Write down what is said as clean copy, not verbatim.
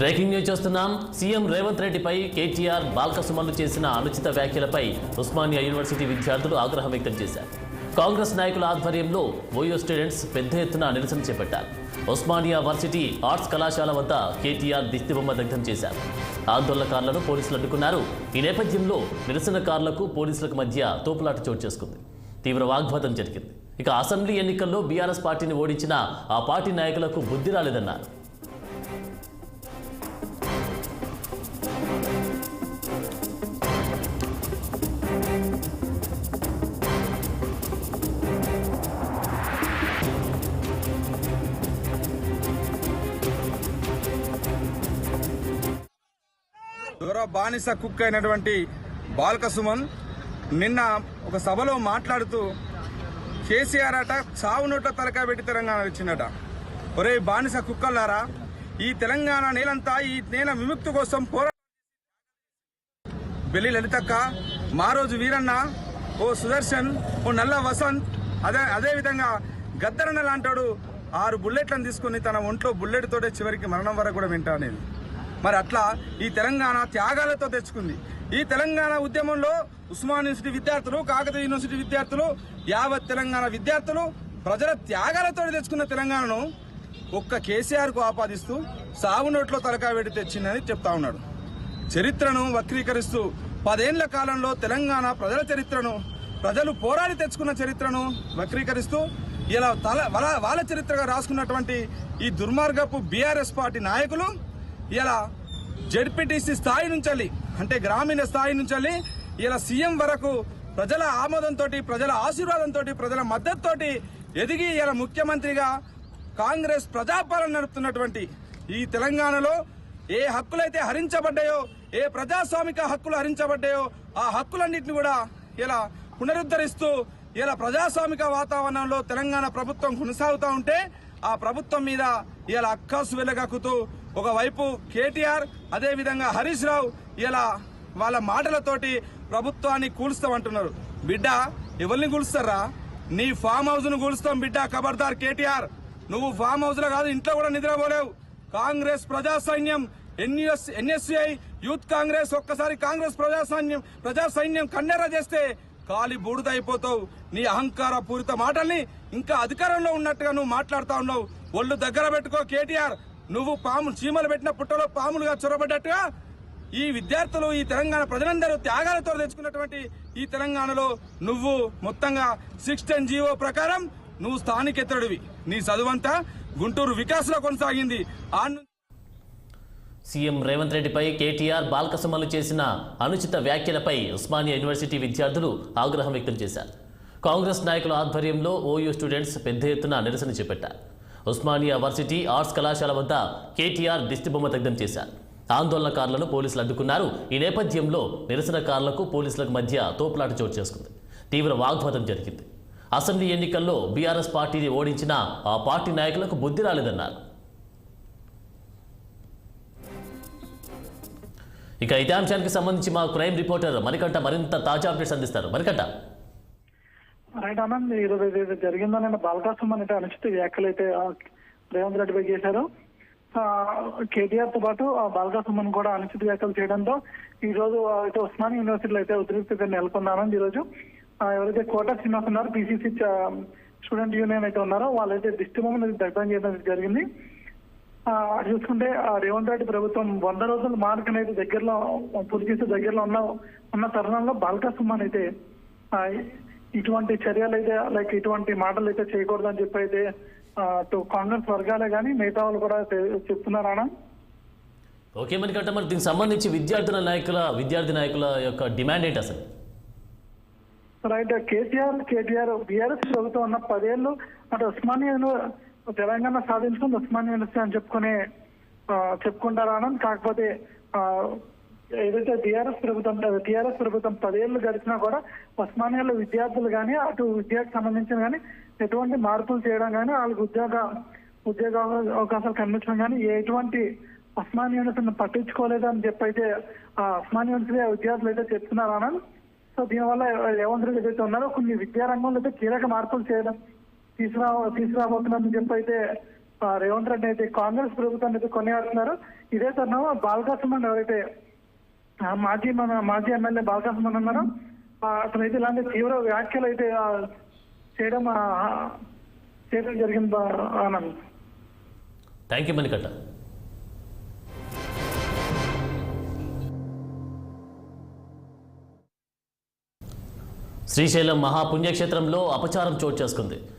Breaking news చూస్తున్నాం. CM Revanth రెడ్డిపై కేటీఆర్ బాల్కసుమన్లు చేసిన అనుచిత వ్యాఖ్యలపై ఉస్మానియా యూనివర్సిటీ విద్యార్థులు ఆగ్రహం వ్యక్తం చేశారు. కాంగ్రెస్ నాయకుల ఆధ్వర్యంలో ఓయూ స్టూడెంట్స్ పెద్ద ఎత్తున నిరసన చేపట్టారు. ఉస్మానియా వర్సిటీ ఆర్ట్స్ కళాశాల వద్ద కేటీఆర్ దిష్టిబొమ్మ దగ్ధం చేశారు. ఆందోళనకారులను పోలీసులు అడ్డుకున్నారు. ఈ నేపథ్యంలో నిరసనకారులకు పోలీసులకు మధ్య తోపులాట చోటు చేసుకుంది. తీవ్ర వాగ్వాదం జరిగింది. ఇక అసెంబ్లీ ఎన్నికల్లో బీఆర్ఎస్ పార్టీని ఓడించిన ఆ పార్టీ నాయకులకు బుద్ధి రాలేదన్నారు. ఎవరో బానిస కుక్ అయినటువంటి బాల్కసుమన్ నిన్న ఒక సభలో మాట్లాడుతూ కేసీఆర్ అట చావు నోట్ల తలకాయ పెట్టి తెలంగాణ వచ్చిందట. ఒరే బానిస కుక్కలారా, ఈ తెలంగాణ నేలంతా ఈ నేల విముక్తి కోసం బెల్లి లలితక్క, మారోజు వీరన్న, ఓ సుదర్శన్, ఓ నల్ల వసంత్, అదే విధంగా గద్దరన్న లాంటాడు 6 బుల్లెట్లను తీసుకుని తన ఒంట్లో బుల్లెట్ తోటే చివరికి మరణం వరకు కూడా వింటానేది. మరి అట్లా ఈ తెలంగాణ త్యాగాలతో తెచ్చుకుంది. ఈ తెలంగాణ ఉద్యమంలో ఉస్మాన్ యూనివర్సిటీ విద్యార్థులు, కాకతీయ యూనివర్సిటీ విద్యార్థులు, యావత్ తెలంగాణ విద్యార్థులు ప్రజల త్యాగాలతో తెచ్చుకున్న తెలంగాణను ఒక్క కేసీఆర్ కు ఆపాదిస్తూ సాగు నోట్లో తలకాయ పెట్టి తెచ్చిందని చెప్తా ఉన్నాడు. చరిత్రను వక్రీకరిస్తూ 10 ఏళ్ల కాలంలో తెలంగాణ ప్రజల చరిత్రను, ప్రజలు పోరాడి తెచ్చుకున్న చరిత్రను వక్రీకరిస్తూ ఇలా వాళ్ళ చరిత్రగా రాసుకున్నటువంటి ఈ దుర్మార్గపు బీఆర్ఎస్ పార్టీ నాయకులు ఇలా జెడ్పీటీసీ స్థాయి నుంచి, అంటే గ్రామీణ స్థాయి నుంచి ఇలా సీఎం వరకు ప్రజల ఆమోదంతో, ప్రజల ఆశీర్వాదంతో, ప్రజల మద్దతుతోటి ఎదిగి ఇలా ముఖ్యమంత్రిగా కాంగ్రెస్ ప్రజాపాలన నడుపుతున్నటువంటి ఈ తెలంగాణలో ఏ హక్కులైతే హరించబడ్డాయో, ఏ ప్రజాస్వామిక హక్కులు హరించబడ్డాయో ఆ హక్కులన్నింటినీ కూడా ఇలా పునరుద్ధరిస్తూ ఇలా ప్రజాస్వామిక వాతావరణంలో తెలంగాణ ప్రభుత్వం కొనసాగుతూ ఉంటే ఆ ప్రభుత్వం మీద ఇలా అక్కాసు వెలగక్కుతూ ఒకవైపు కేటీఆర్, అదేవిధంగా హరీష్ రావు ఇలా వాళ్ళ మాటలతోటి ప్రభుత్వాన్ని కూల్స్తామంటున్నారు. బిడ్డ, ఎవరిని కూలుస్తారా? నీ ఫామ్ హౌస్ ను కూలుస్తాం బిడ్డ. ఖబర్దార్ కేటీఆర్, నువ్వు ఫామ్ హౌస్ లో కాదు, ఇంట్లో కూడా నిద్రపోలేవు. కాంగ్రెస్ ప్రజా సైన్యం, ఎన్ఎస్ఐ యూత్ కాంగ్రెస్, ఒక్కసారి కాంగ్రెస్ ప్రజా సైన్యం కన్నెర్ర చేస్తే కాలి బూడిద అయిపోతావు. నీ అహంకార పూరిత మాటల్ని ఇంకా అధికారంలో ఉన్నట్టుగా నువ్వు మాట్లాడుతా ఉన్నావు. ఒళ్ళు దగ్గర పెట్టుకో కేటీఆర్. నువ్వు చీమలు పెట్టిన పుట్టలో పాములుగా చొరబడ్డట్టుగా ఈ విద్యార్థులు, ఈ తెలంగాణ ప్రజలందరూ త్యాగాలతో తెచ్చుకున్నటువంటి ఈ తెలంగాణలో నువ్వు మొత్తంగా 610 జీవో ప్రకారం నువ్వు స్థానికేతరుడివి. నీ చదువంతా గుంటూరు వికాస్ లో కొనసాగింది. సీఎం రేవంత్ రెడ్డిపై కేటీఆర్ బాల్కసుమన్లు చేసిన అనుచిత వ్యాఖ్యలపై ఉస్మానియా యూనివర్సిటీ విద్యార్థులు ఆగ్రహం వ్యక్తం చేశారు. కాంగ్రెస్ నాయకుల ఆధ్వర్యంలో ఓయూ స్టూడెంట్స్ పెద్ద ఎత్తున నిరసన చేపట్టారు. ఉస్మానియా వర్సిటీ ఆర్ట్స్ కళాశాల వద్ద కేటీఆర్ దిష్టిబొమ్మ దగ్ధం చేశారు. ఆందోళనకారులను పోలీసులు అడ్డుకున్నారు. ఈ నేపథ్యంలో నిరసనకారులకు పోలీసులకు మధ్య తోపులాట చోటు చేసుకుంది. తీవ్ర వాగ్వాదం జరిగింది. అసెంబ్లీ ఎన్నికల్లో బీఆర్ఎస్ పార్టీని ఓడించిన ఆ పార్టీ నాయకులకు బుద్ధి రాలేదన్నారు. ఇక ఇదే అంశానికి సంబంధించి మా క్రైమ్ రిపోర్టర్ మణికంఠ మరింత తాజా అప్డేట్స్ అందిస్తారు. మణికంఠ. రైట్ ఆనంద్, ఈరోజు ఏదైతే జరిగిందో బాల్కసుమన్ అయితే అనుచిత వ్యాఖ్యలు అయితే రేవంత్ రెడ్డిపై చేశారు. కేటీఆర్ తో పాటు బాల్కసుమన్ కూడా అనుచిత వ్యాఖ్యలు చేయడంతో ఈ రోజు అయితే ఉస్మానియా యూనివర్సిటీలో అయితే ఉద్రిక్తత నెలకొందామని ఈ రోజు ఎవరైతే కోట శ్రీనివాస్ ఉన్నారో, పీసీసీ స్టూడెంట్ యూనియన్ అయితే ఉన్నారో వాళ్ళైతే దిష్టిబొమ్మను దగ్ధం చేయడం జరిగింది. చూసుకుంటే రేవంత్ రెడ్డి ప్రభుత్వం 100 రోజుల మార్క్ అనేది దగ్గరలో పూర్తి చేసే దగ్గరలో ఉన్న తరుణంలో బాల్కసుమన్ అయితే ఇటువంటి చర్యలు అయితే ఇటువంటి మాటలు అయితే చేయకూడదని చెప్పి అయితే కాంగ్రెస్ వర్గాలే కానీ మిగతా వాళ్ళు కూడా చెప్తున్నారా? ఓకే మణికంఠ, మరి దీనికి సంబంధించి విద్యార్థి నాయకుల యొక్క డిమాండ్ ఏంటి అసలు? రైట్, కేటీఆర్ బీఆర్ఎస్ ప్రభుత్వం ఉన్న 10 ఏళ్ళు అంటే ఉస్మానియాను తెలంగాణ సాధించుకుని ఉస్మానియా యూనివర్సిటీ అని చెప్పుకుంటారా? కాకపోతే ఏదైతే టీఆర్ఎస్ ప్రభుత్వం 10 ఏళ్ళు గడిచినా కూడా ఉస్మానియాలో విద్యార్థులు కానీ అటు విద్యకు సంబంధించిన కానీ ఎటువంటి మార్పులు చేయడం కానీ వాళ్ళకి ఉద్యోగ అవకాశాలు కల్పించడం కానీ ఎటువంటి ఉస్మానియా యూనివర్సిటీని పట్టించుకోలేదని చెప్పి అయితే ఉస్మానియా యూనివర్సిటీ విద్యార్థులు అయితే చెప్తున్నారా? సో దీనివల్ల రేవంత్ రెడ్డి ఏదైతే ఉన్నారో కొన్ని విద్యారంగంలో అయితే కీలక మార్పులు తీసుకురాబోతున్నారని చెప్పి అయితే రేవంత్ రెడ్డి అయితే కాంగ్రెస్ ప్రభుత్వాన్ని అయితే కొనియాడుతున్నారు. ఇదే తరుణంలో బాల్కా సుమన్ ఎవరైతే మాజీ ఎమ్మెల్యే బాల్కా సుమన్ ఉన్నారో అతనైతే ఇలాంటి తీవ్ర వ్యాఖ్యలు అయితే చేయడం జరిగింది. ఆనంద్. Thank you Manikanta. శ్రీశైలం మహాపుణ్యక్షేత్రంలో అపచారం చోటు చేసుకుంది.